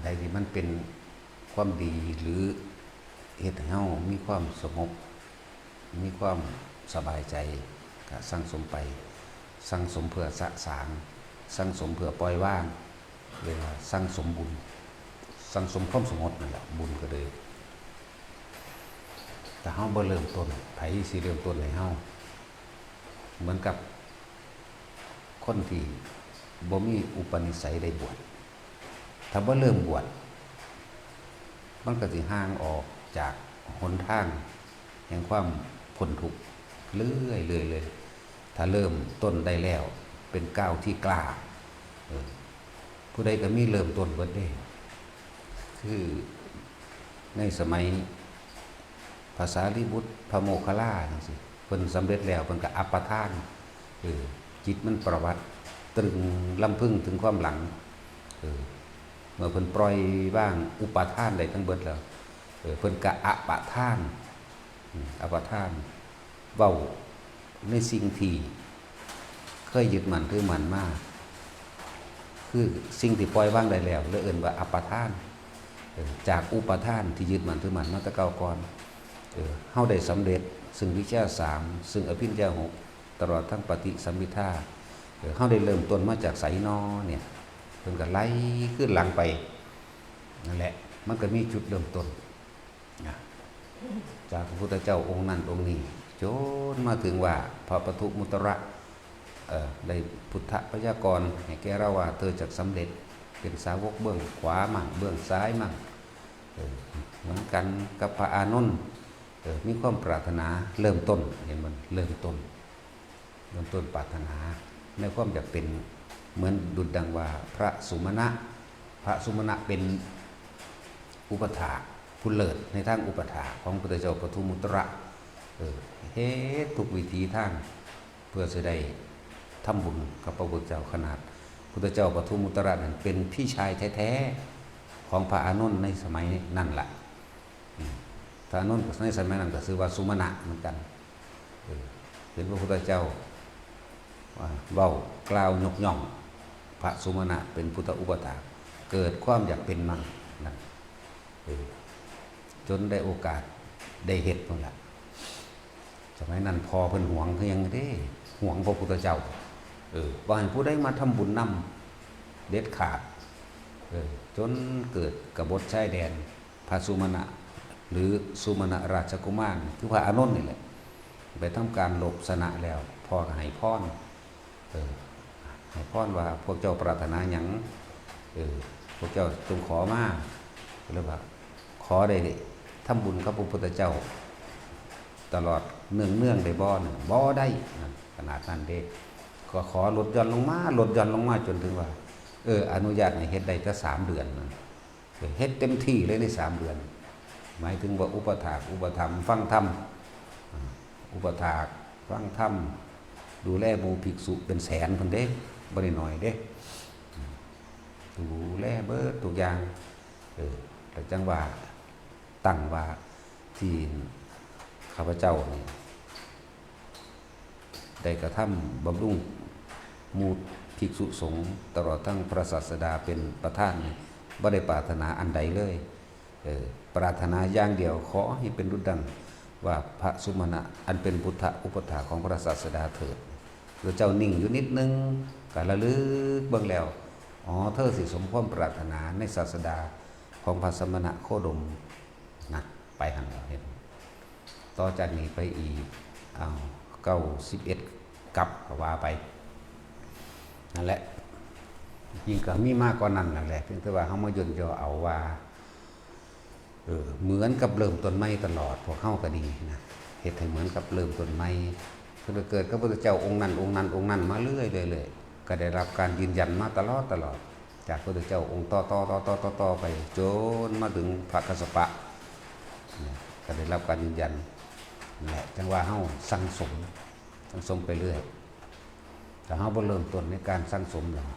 ใดที่มันเป็นความดีหรือเฮ็ดให้เฮามีความสงบมีความสบายใจก็สั่งสมไปสั่งสมเพื่อสะสางสั่งสมเพื่อปล่อยวางเรียกว่าสั่งสมบุญสั่งสมความสงบนั่นแหละบุญก็เลยแต่เฮาบ่เริ่มต้นไผสิเริ่มต้นให้เฮาเหมือนกับคนที่บ่มีอุปนิสัยได้บวชถ้าบ่เริ่มบวชมันก็สิห่างออกจากหนทางแห่งความพ้นทุกข์เรื่อยๆเลยถ้าเริ่มต้นได้แล้วเป็นก้าวที่กล้าผู้ใดก็มีเริ่มต้นเบิดได้คือในสมัยภาษาลิบุตรพระโมคคัลลาจังซี่เพิ่นสำเร็จแล้วเพิ่นก็อัปปทานจิตมันประวัติตรึงลำพึงถึงความหลังเมื่อเพิ่นปล่อยบ้างอุปาทานได้ทั้งเบิดแล้วเพิ่นก็อปทานอปทานเว้าในสิ่งที่เคยยึดมั่นถือมั่นมาคือสิ่งที่ปล่อยวางได้แล้วเลยเอิ้นว่าอปทานจากอุปทานที่ยึดมั่นถือมั่นมาแต่เก่าก่อนเฮาได้สำเร็จซึ่งวิชา3ซึ่งอภิญญา6ตลอดทั้งปฏิสัมภิทาเฮาได้เริ่มต้นมาจากไสนอเนี่ยเพิ่นก็ไล่ขึ้นหลังไปนั่นแหละมันก็มีจุดเริ่มต้นจากพระพุทธเจ้าองค์นั้นองค์นี้จนมาถึงว่าพระปทุมุตระได้พุทธพยากรณ์ให้แก่เราว่าเธอจะสำเร็จเป็นสาวกเบื้องขวามั่งเบื้องซ้ายมั่งเหมือนกันกับพระอานนท์มีความปรารถนาเริ่มต้นเห็นมันเริ่มต้นปรารถนาในความอยากเป็นเหมือนดุจดังว่าพระสุมาณะเป็นอุปถากผู้เลิศในทางอุปถากของพระพุทธเจ้าปทุมมุตระเฮ็ดทุกวิธีทางเพื่อจะได้ทำบุญกับพระพุทธเจ้าขนาดพุทธเจ้าปทุมมุตระนั้นเป็นพี่ชายแท้ๆของพระอานนท์ในสมัยนั่นแหละพระอานนท์ในสมัยนั้นก็ชื่อว่าสุมาณะเหมือนกันเป็นพระพุทธเจ้าเว้ากล่าวยกย่องพระสุมาณะเป็นพุทธอุปถากเกิดความอยากเป็นมั่งนั่นจนได้โอกาสได้เฮ็ดนั่นแหละสมัยนั้นพอเพิ่นหวงคือยังเด้หวงพระพุทธเจ้าว่าให้ผู้ใดมาทำบุญนำเด็ดขาดจนเกิดกบฏชายแดนพระสุมาณะหรือสุมาณราชกุมารคือพระอานนท์นี่แหละไปทำการลบชนะแล้วพ่อก็ให้พรให้พรว่าพวกเจ้าปรารถนาหยังพวกเจ้าจงขอมาหรือว่าขอได้ทำบุญกับพระพุทธเจ้าตลอดเนื่องได้บ่ได้ขนาดนั้นเด้ก็ขอลดหย่อนลงมาจนถึงว่าอนุญาตให้เฮ็ดได้แค่3 เดือนเฮ็ดเต็มที่เลยใน3 เดือนหมายถึงว่าอุปถากอุปถัมภ์ฟังธรรมอุปถากฟังธรรมดูแลหมู่ภิกษุเป็นแสนคนเด้บ่ได้น้อยเด้ดูแลเบิดทุกอย่างแต่จังว่าตั้งว่าที่ข้าพเจ้านี่ได้กระทำบำรุงหมู่ภิกษุสงฆ์ตลอดทั้งพระศาสดาเป็นประธานบ่ได้ปรารถนาอันใดเลยปรารถนาอย่างเดียวขอให้เป็นดุจดังว่าพระสุมาณะอันเป็นพุทธอุปถากของพระศาสดาเถิดพระเจ้านิ่งอยู่นิดนึงก็ระลึกเบิ่งแล้วเธอสิสมความปรารถนาในศาสดาของพระสมณะโคดมนะไปหันเห็นต่อจากนี้ไปอีก91กับว่าไปนั่นแหละยิ่งก็มีมากกว่านั้นนั่นแหละเพียงแต่ว่าเฮามาย่นย่อเอาว่าเหมือนกับเริ่มต้นใหม่ตลอดพวกเฮาก็ดีนะเฮ็ดให้เหมือนกับเริ่มต้นใหม่เพิ่นเกิดกับพระพุทธเจ้าองค์นั้นมาเรื่อยๆก็ได้รับการยืนยันมาตลอดจากพระพุทธเจ้าองค์ต่อไปจนมาถึงพระกัสสปะก็ได้รับการยืนยันแหละจังว่าเฮาสั่งสมไปเรื่อยแต่เฮาบ่เริ่มต้นในการสั่งสมหรอก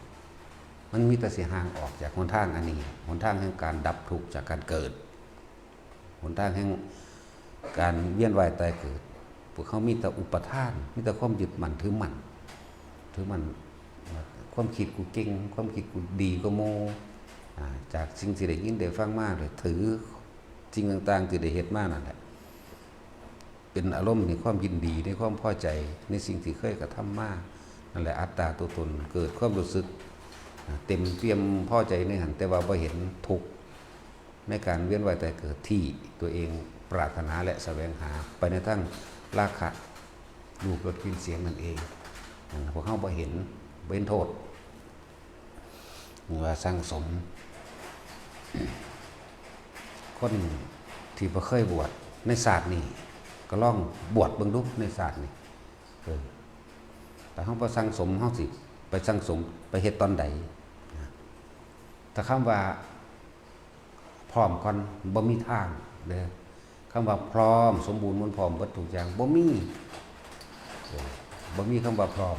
มันมีแต่สิห่างออกจากหนทางอันนี้หนทางแห่งการดับทุกข์จากการเกิดหนทางแห่งการเวียนว่ายตายเกิดพวกเขามีแต่อุปทานมีแต่ความยึดมั่นถือมั่นความคิดกูเก่งความคิดกูดีก็โม จากสิ่งที่ได้ยินได้ฟังมาเลยถือสิ่งต่างๆที่ได้เฮ็ดมานั่นแหละเป็นอารมณ์ในความยินดีในความพอใจในสิ่งที่เคยกระทำมานั่นแหละอัตตาตัวตนเกิดความรู้สึกเต็มเปี่ยมพอใจในหันแต่ว่าบ่เห็นทุกข์ในการเวียนว่ายตายเกิดที่ตัวเองปรารถนาและแสวงหาไปในทางราคะรูปรสกลิ่นเสียงนั่นเองพวกเขาบ่เห็นโทษว่าสร้างสมคนที่บ่เคยบวชในศาสตร์นี้ก็ลองบวชเบิ่งดูในศาสตร์นี้แต่เขาบ่สร้างสมเขาสิไปสร้างสมไปเฮ็ดตอนใดถ้าคำว่าพร้อมก่อนบ่มีทางเด้อคำว่าพร้อมสมบูรณ์มันพร้อมเบิดทุกอย่างบ่มีคำว่าพร้อม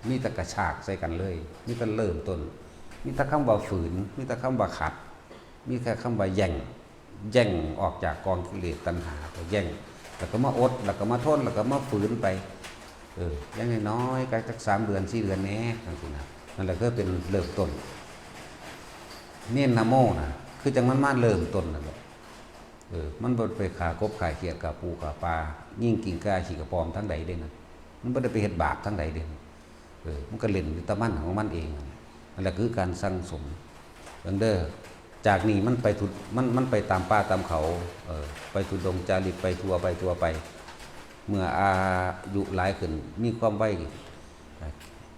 มีแต่กระชากใส่กันเลยมีแต่เริ่มต้นมีแต่คำว่าฝืนมีแต่คำว่าขัดมีแค่คำว่าแย่งออกจากกองกิเลสตัณหาไปแย่งแล้วก็มาอดแล้วก็มาทนแล้วก็มาฝืนไปยังน้อยๆก็สัก3 เดือน4 เดือนแน่นั่นแหละก็เป็นเริ่มต้นเน้นนะโมนะคือจังมันมาเริ่มต้นนั่นแหละมันบ่ไปขากบขาเขียดกับปูกับปลายิ่งกิ่งก้าขี่กระปอมทั้งใดเด้นั่นมันบ่ได้ไปเฮ็ดบาปทั้งใดเด้มันก็เล่นอยู่ตะมันของมันเองนั่นแหละคือการสั่งสมเด้อจากนี้มันไปทุมันไปตามป่าตามเขาไปทุดงจาริกไปทัวไปเมื่ออายุหลายขึ้นมีความไว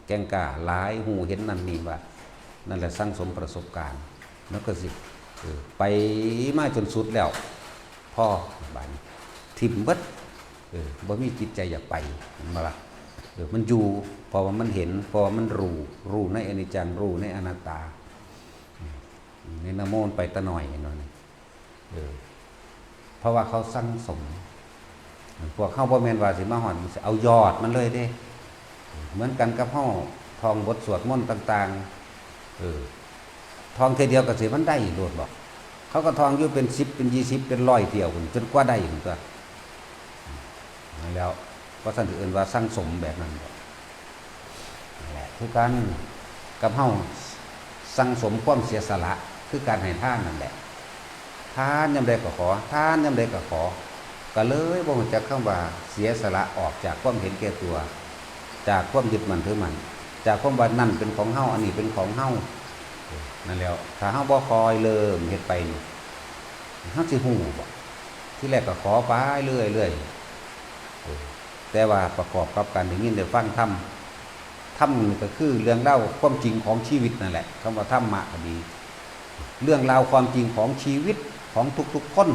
แกงกล้าหลายหูเห็นนั่นนี่ว่านั่นแหละสั่งสมประสบการณ์แล้วก็สิไปมาจนสุดแล้วพ่อบานทิ่มเบิดบ่มีจิตใจอยากไปมาละมันอยู่เพราะว่ามันเห็นเพราะว่ามันรู้ในอนิจจังรู้ในอนัตตาในนะโมนไปตะหน่อยหน่อยเพราะว่าเขาสั่งสมพวกเข้าบ่แม่นว่าสิมาหอนเอายอดมันเลยเด้เหมือนกันกับเฮาท่องบทสวดมนต์ต่างๆท่องเทเดียวก็สิมันได้โลดบอกเขาก็ท่องอยู่เป็น10เป็น20เป็น100เที่ยวพุ่นจนกว่าได้พุ่นตัวแล้วก็ท่านอื่นว่าสั่งสมแบบนั้นนั่นแหละคือกันกับเฮาสั่งสมความเสียสละคือการให้ทานนั่นแหละทานยามใดก็ขอทานยามใดก็ขอก็เลยบ่รู้จักคำว่าเสียสละออกจากความเห็นแก่ตัวจากความยึดมั่นถือมั่นจากความว่านั่นเป็นของเฮาอันนี้เป็นของเฮานั่นแล้วถ้าเฮาบ่คอยเริ่มเฮ็ดไปนี่เฮาสิฮู้บ่ที่แรกก็ขอไปเรื่อยๆแต่ว่าประกอบกับการได้ยินได้ฟังธรรมนี่ก็คือเรื่องเล่าความจริงของชีวิตนั่นแหละคำว่าธรรมะก็ดีเรื่องราวความจริงของชีวิตของทุกๆคน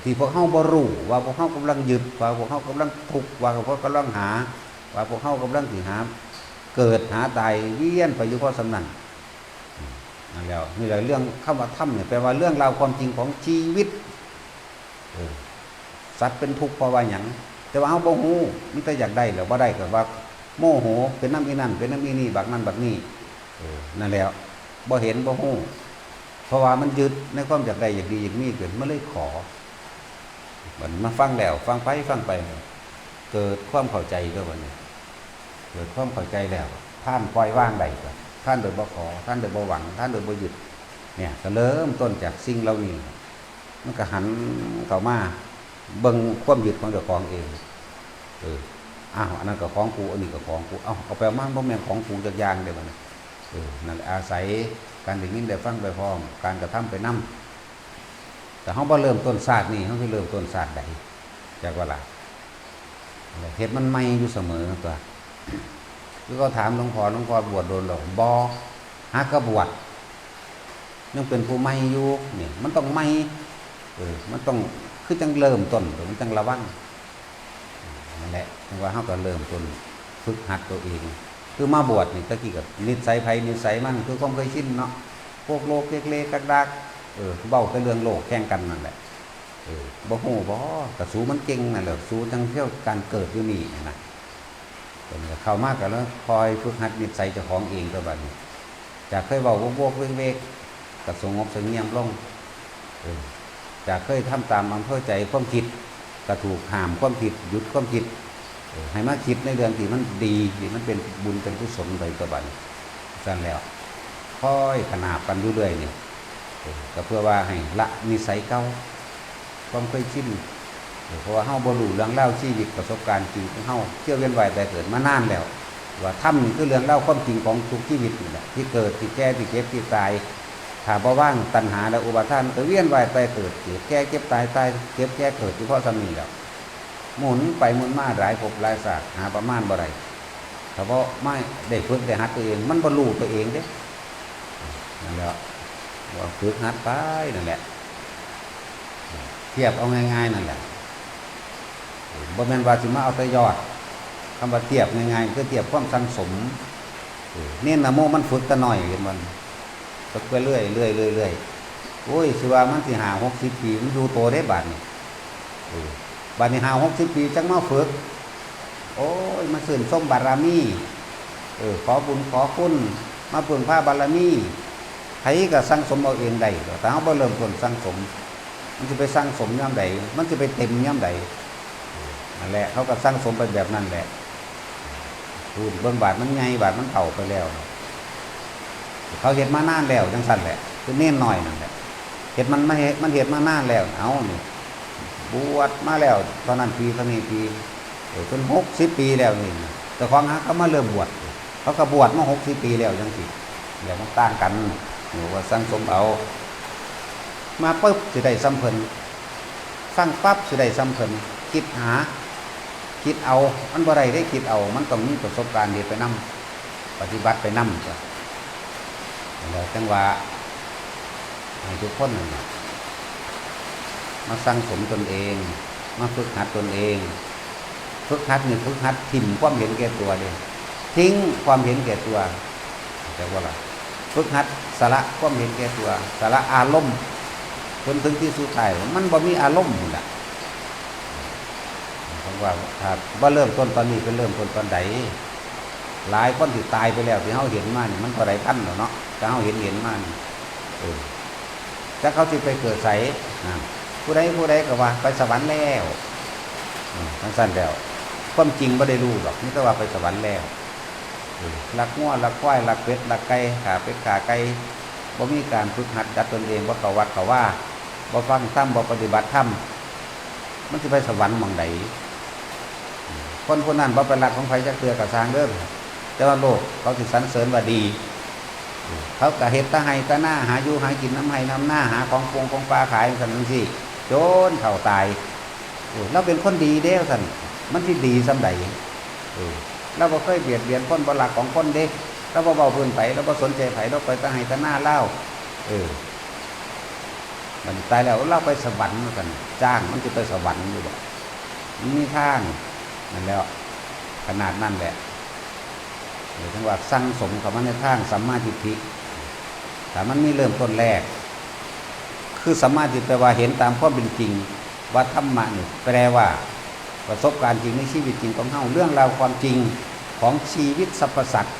ที่พวกเฮาบ่รู้ว่าพวกเฮากำลังยึดว่าพวกเฮากำลังทุกข์ว่าพวกเฮากำลังหาว่าพวกเฮากำลังสิหาเกิดหาตายเวียนไปอยู่เพราะสำนั้นนั่นแล้วนี่แหละเรื่องคำว่าธรรมเนี่ยแปลว่าเรื่องราวความจริงของชีวิตสัตว์เป็นทุกข์เพราะว่าหยังแต่ว่าเฮาบ่ฮู้มีแต่อยากได้แล้วบ่ได้ก็ว่าโมโหเป็นน้ำอีนั่นเป็นน้ำอีนี่บักนั่นบักนี่นั่นแล้วบ่เห็นบ่ฮู้เพราะว่ามันยึดในความอยากได้อยากดีอยากมีเกิดมันเลยขอมันมาฟังแล้วฟังไปเกิดความเข้าใจก็วันนี้เกิดความเข้าใจแล้วท่านปล่อยว่างได้ก็ท่านโดยบ่ขอท่านโดยบ่หวังท่านโดยบ่ยึดเนี่ยก็เริ่มต้นจากสิ่งเหล่านี้มันก็หันเข้ามาเบิ่งความยึดของเจ้าของเองอ้าวอันนั้นก็ของกูอันนี้ก็ของกูเอาไปมาบ่แม่นของกูจักอย่างเด้อบัดนี้นั่นแหละอาศัยการได้ยินได้ฟังไปพร้อมการกระทำไปนำแต่เฮาบ่เริ่มต้นศาสตร์นี่เฮาสิเริ่มต้นศาสตร์ใดจักว่าล่ะเฮ็ดมันใหม่อยู่เสมอตัวคือเขาถามหลวงพ่อบวชโดนหรอบ่ฮักก็บวชยังเป็นผู้ใหม่อยู่นี่มันต้องใหม่มันต้องคือจังเริ่มต้นมันจังระวังนั่นแหละว่าเฮาก็เริ่มต้นฝึกหัดตัวเองคือมาบวชนี่ตะกี้กับนิสัยไผนิสัยมันคือความเคยชินเนาะพวกโลกเล็กๆดักๆเบ้าแต่เรื่องโลกแข่งกันนั่นแหละบ่ฮู้บ่ก็สู้มันเก่งนั่นแหละสู้จังเที่ยวการเกิดอยู่นี่นะเพิ่นก็เข้ามาก็แล้วคอยฝึกหัดนิสัยเจ้าของเองตัวบัดนี้จากเคยเว้าโวกๆเวกๆก็สงบเสงี่ยมลงจากเคยทำตามอำเภอใจความคิดก็ถูกห้ามความผิดหยุดความคิดให้มาคิดในเรื่องที่มันดีที่มันเป็นบุญเป็นกุศลไปตัวบัดนี้ซั่นแล้ว ค่อยขนาบกันอยู่เรื่อยนี่ก็เพื่อว่าให้ละนิสัยเก่าความเคยชินเพราะว่าเฮาบ่รู้เรื่องเล่าวชีวิตประสบการณ์จริงของเฮาเที่ยวเวียนว่ายแต่เกิดมานานแล้วว่าธรรมนี่คือเรื่องเล่าความจริงของทุกชีวิตนี่แหละที่เกิดที่แก่ที่เจ็บที่ตายถ้าบ่ว่างตัณหาและอุปาทานก็เวียนว่ายแต่เกิดเกิดแก่เจ็บตายตายเจ็บแก่เกิดเฉพาะสำนี้แล้วหมุนไปหมุนมาหลายภพหลายชาติหาประมาณบ่ได้ถ้าบ่ไม่ได้ฝึกได้หัดตัวเองมันบ่รู้ตัวเองเด้นั่นแหละว่าฝึกหัดไปนั่นแหละเทียบเอาง่ายๆนั่นแหละบ่แม่นว่าสิมาเอาแต่ยอดคำว่าเทียบง่ายๆคือเทียบความสังสมเนี่ยนะโมมันฝึกแต่น้อยเห็นมันฝึกไปเรื่อยเรื่อยเรื่อยเรื่อยโอ้ยสิว่ามันสิหา60 ปีมันอยู่โตได้บาดนี่บาดนี้หา60 ปีจังมาฝึกโอ้ยมาสื่นส้มบารมีขอบุญขอคุณมาพึ่งพาบารมีใครก็สั่งสมเอาเองได้แต่เฮาบ่เริ่มต้นสั่งสมมันจะไปสั่งสมยามใดมันจะไปเต็มยามใดนั่นแหละเขาก็สั่งสมไปแบบนั้นแหละพูดเบิ่งบาทมันใหญ่บาทมันเฒ่าไปแล้วเขาเฮ็ดมานานแล้วจังซั่นแหละคือเน้นหน่อยนั่นแหละเฮ็ดมันเฮ็ดมานานแล้วเอานี่บวชมาแล้วตอนนั้นปีเท่านี้ปีจน60 ปีแล้วนี่แต่ของเขามาเริ่มบวชเขาก็บวชมา60 ปีแล้วจังซี่แล้วมันต่างกันว่าสั่งสมเอามาปึ๊บสิได้สัมเพิ่นฟังปั๊บสิได้สัมเพิ่นคิดหาคิดเอามันบ่ได้ได้คิดเอามันต้องมีประสบการณ์เฮ็ดไปนำปฏิบัติไปนำจ้ะแล้วจังว่าให้ทุกคนนั่นน่ะมาสั่งสมตนเองมาฝึกหัดตนเองฝึกหัดนี่ฝึกหัดถิ่มความเห็นแก่ตัวเด้ทิ้งความเห็นแก่ตัวแต่ว่าล่ะฝึกหัดสละความเห็นแก่ตัวสละอารมณ์จนถึงที่สุดท้ายมันบ่มีอารมณ์นี่ล่ะผมว่าถ้าบ่เริ่มต้นตอนนี้เป็นเริ่มต้นตอนใดหลายคนที่ตายไปแล้วที่เฮาเห็นมานี่มันก็ได้ทันแล้วเนาะถ้าเฮาเห็นมานี่ถ้าเขาสิไปเกิดไสผู้ใดก็ว่าไปสวรรค์แล้วทั้งสั้นแล้วความจริงบ่ได้รู้หรอกนี่แต่ว่าไปสวรรค์แล้วลักงัวลักควายลักเป็ดลักไก่ขาเป็ดขาไก่บ่มีการฝึกหัดจัดตนเองบ่เข้าวัดเข้าว่าบ่ฟังธรรมบ่ปฏิบัติธรรมมันสิไปสวรรค์หม่องใดคนนั้นบ่เป็นหลักของไผจักเทื่อก็สร้างเด้อแต่ว่าโลกเขาสิสรรเสริญว่าดีเขาก็เฮ็ดตะไห้ตะหน้าหาอยู่หากินน้ำไห้น้ำหน้าหาของปงของปลาขายซั่นจังซี่จนเฒ่าตายเราเป็นคนดีเด้อซั่นมันสิดีซำใดเราบ่เคยเบียดเบียนคนบ่หลักของคนเด้เราบ่เว้าพื้นไผเราบ่สนใจไผเราไปตะไห้ตะหน้าเล่ามันตายแล้วเราไปสวรรค์กันจ้างมันจะไปสวรรค์อยู่บ่มันมีทางนั่นแล้วขนาดนั้นแหละหรือทั้งว่าสั่งสมกับมันในทางสัมมาทิฏฐิแต่มันมีเริ่มต้นแรกคือสัมมาทิฏฐิแปลว่าเห็นตามความเป็นจริงว่าธรรมะนี่แปลว่าประสบการณ์จริงในชีวิตจริงของเฮาเรื่องราวความจริงของชีวิตสรรพสัตว์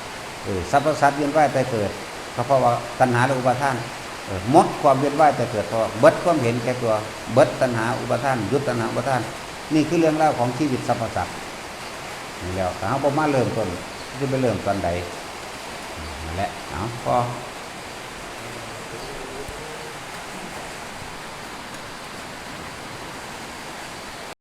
สรรพสัตว์เวียนว่ายแต่เกิดก็เพราะว่าตัณหาและอุปาทานหมดความเวียนว่ายแต่เกิดเพราะเบิดความเห็นแก่ตัวเบิดตัณหาอุปาทานยุดตัณหาอุปาทานนี่คือเรื่องราวของชีวิตสรรพสัตว์นี่แล้วถ้าเฮาบ่มาเริ่มต้นจะไปเริ่มตอนใดนั่นแหละพอ